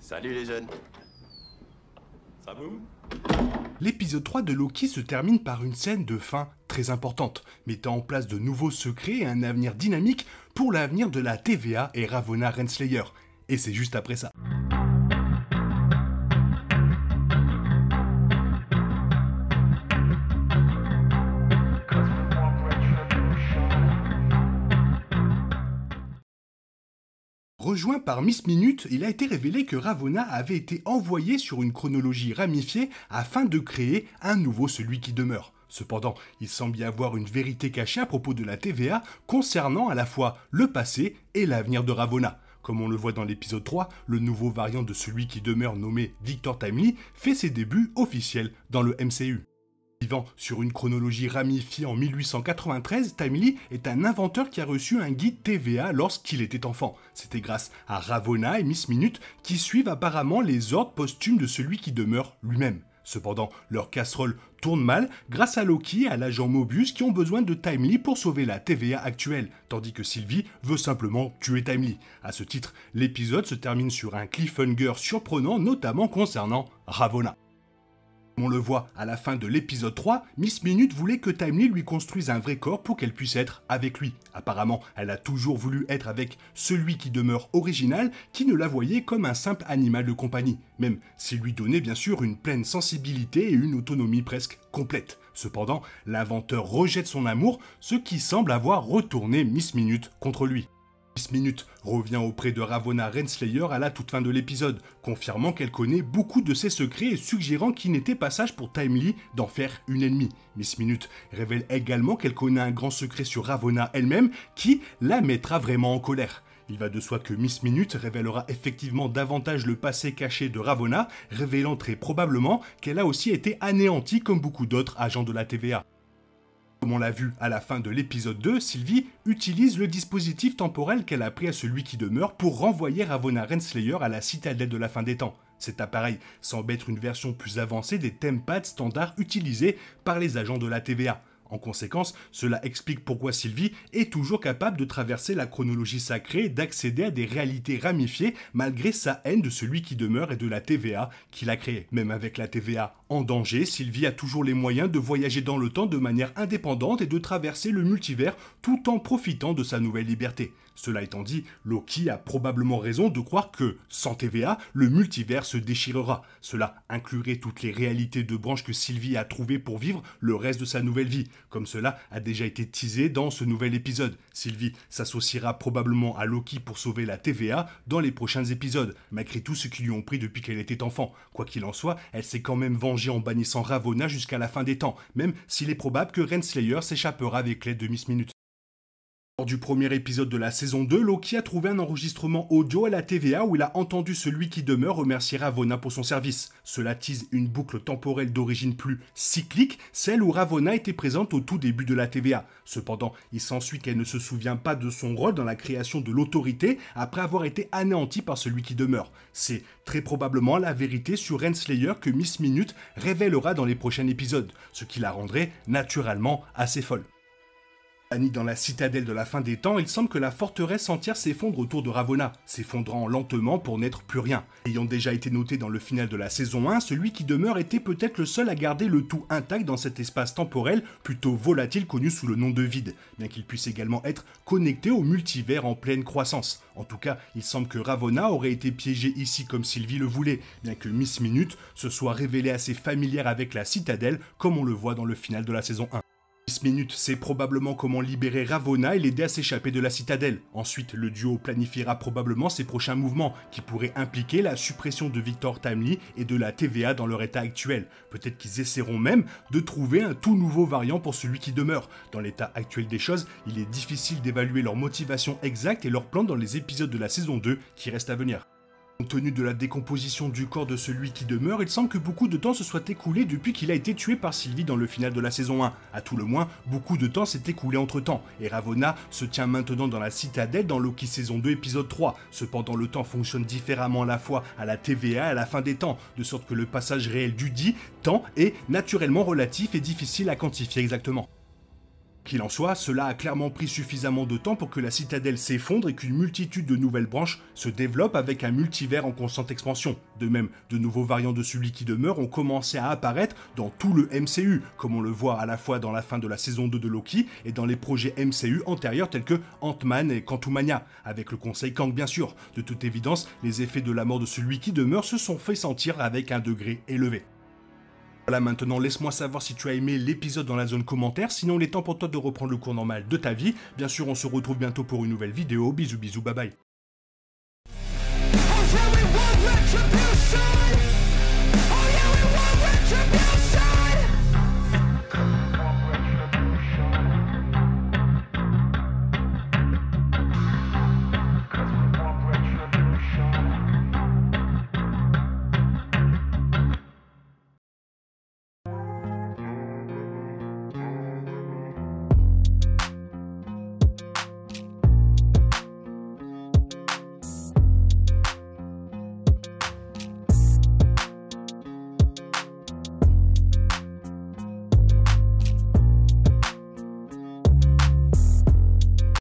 Salut les jeunes. Ça boum? L'épisode 3 de Loki se termine par une scène de fin très importante, mettant en place de nouveaux secrets et un avenir dynamique pour l'avenir de la TVA et Ravonna Renslayer. Et c'est juste après ça. Rejoint par Miss Minute, il a été révélé que Ravonna avait été envoyé sur une chronologie ramifiée afin de créer un nouveau Celui qui demeure. Cependant, il semble y avoir une vérité cachée à propos de la TVA concernant à la fois le passé et l'avenir de Ravonna. Comme on le voit dans l'épisode 3, le nouveau variant de Celui qui demeure nommé Victor Timely fait ses débuts officiels dans le MCU. Vivant sur une chronologie ramifiée en 1893, Timely est un inventeur qui a reçu un guide TVA lorsqu'il était enfant. C'était grâce à Ravonna et Miss Minute qui suivent apparemment les ordres posthumes de Celui qui demeure lui-même. Cependant, leur casserole tourne mal grâce à Loki et à l'agent Mobius qui ont besoin de Timely pour sauver la TVA actuelle, tandis que Sylvie veut simplement tuer Timely. À ce titre, l'épisode se termine sur un cliffhanger surprenant, notamment concernant Ravonna. On le voit à la fin de l'épisode 3, Miss Minute voulait que Timely lui construise un vrai corps pour qu'elle puisse être avec lui. Apparemment, elle a toujours voulu être avec Celui qui demeure original, qui ne la voyait comme un simple animal de compagnie, même s'il lui donnait bien sûr une pleine sensibilité et une autonomie presque complète. Cependant, l'inventeur rejette son amour, ce qui semble avoir retourné Miss Minute contre lui. Miss Minute revient auprès de Ravonna Renslayer à la toute fin de l'épisode, confirmant qu'elle connaît beaucoup de ses secrets et suggérant qu'il n'était pas sage pour Timely d'en faire une ennemie. Miss Minute révèle également qu'elle connaît un grand secret sur Ravonna elle-même qui la mettra vraiment en colère. Il va de soi que Miss Minute révélera effectivement davantage le passé caché de Ravonna, révélant très probablement qu'elle a aussi été anéantie comme beaucoup d'autres agents de la TVA. Comme on l'a vu à la fin de l'épisode 2, Sylvie utilise le dispositif temporel qu'elle a pris à Celui qui demeure pour renvoyer Ravonna Renslayer à la citadelle de la fin des temps. Cet appareil semble être une version plus avancée des TemPads standards utilisés par les agents de la TVA. En conséquence, cela explique pourquoi Sylvie est toujours capable de traverser la chronologie sacrée et d'accéder à des réalités ramifiées malgré sa haine de Celui qui demeure et de la TVA qu'il a créée. Même avec la TVA en danger, Sylvie a toujours les moyens de voyager dans le temps de manière indépendante et de traverser le multivers tout en profitant de sa nouvelle liberté. Cela étant dit, Loki a probablement raison de croire que, sans TVA, le multivers se déchirera. Cela inclurait toutes les réalités de branches que Sylvie a trouvées pour vivre le reste de sa nouvelle vie, comme cela a déjà été teasé dans ce nouvel épisode. Sylvie s'associera probablement à Loki pour sauver la TVA dans les prochains épisodes, malgré tout ce qu'ils lui ont pris depuis qu'elle était enfant. Quoi qu'il en soit, elle s'est quand même vengée en bannissant Ravonna jusqu'à la fin des temps, même s'il est probable que Renslayer s'échappera avec l'aide de Miss Minute. Lors du premier épisode de la saison 2, Loki a trouvé un enregistrement audio à la TVA où il a entendu Celui qui demeure remercier Ravonna pour son service. Cela tease une boucle temporelle d'origine plus cyclique, celle où Ravonna était présente au tout début de la TVA. Cependant, il s'ensuit qu'elle ne se souvient pas de son rôle dans la création de l'autorité après avoir été anéantie par Celui qui demeure. C'est très probablement la vérité sur Renslayer que Miss Minute révélera dans les prochains épisodes, ce qui la rendrait naturellement assez folle. Banni dans la citadelle de la fin des temps, il semble que la forteresse entière s'effondre autour de Ravonna, s'effondrant lentement pour n'être plus rien. Ayant déjà été noté dans le final de la saison 1, Celui qui demeure était peut-être le seul à garder le tout intact dans cet espace temporel plutôt volatile connu sous le nom de vide, bien qu'il puisse également être connecté au multivers en pleine croissance. En tout cas, il semble que Ravonna aurait été piégée ici comme Sylvie le voulait, bien que Miss Minute se soit révélée assez familière avec la citadelle comme on le voit dans le final de la saison 1. Miss Minute sait probablement comment libérer Ravonna et l'aider à s'échapper de la citadelle. Ensuite, le duo planifiera probablement ses prochains mouvements, qui pourraient impliquer la suppression de Victor Timely et de la TVA dans leur état actuel. Peut-être qu'ils essaieront même de trouver un tout nouveau variant pour Celui qui demeure. Dans l'état actuel des choses, il est difficile d'évaluer leur motivation exacte et leur plan dans les épisodes de la saison 2 qui restent à venir. Compte tenu de la décomposition du corps de Celui qui demeure, il semble que beaucoup de temps se soit écoulé depuis qu'il a été tué par Sylvie dans le final de la saison 1. À tout le moins, beaucoup de temps s'est écoulé entre temps, et Ravonna se tient maintenant dans la citadelle dans Loki saison 2 épisode 3. Cependant, le temps fonctionne différemment à la fois à la TVA et à la fin des temps, de sorte que le passage réel du dit temps est naturellement relatif et difficile à quantifier exactement. Qu'il en soit, cela a clairement pris suffisamment de temps pour que la citadelle s'effondre et qu'une multitude de nouvelles branches se développent avec un multivers en constante expansion. De même, de nouveaux variants de celui qui demeure ont commencé à apparaître dans tout le MCU, comme on le voit à la fois dans la fin de la saison 2 de Loki et dans les projets MCU antérieurs tels que Ant-Man et Quantumania, avec le Conseil Kang bien sûr. De toute évidence, les effets de la mort de celui qui demeure se sont fait sentir avec un degré élevé. Voilà, maintenant laisse-moi savoir si tu as aimé l'épisode dans la zone commentaire, sinon il est temps pour toi de reprendre le cours normal de ta vie. Bien sûr, on se retrouve bientôt pour une nouvelle vidéo, bisous bisous, bye bye.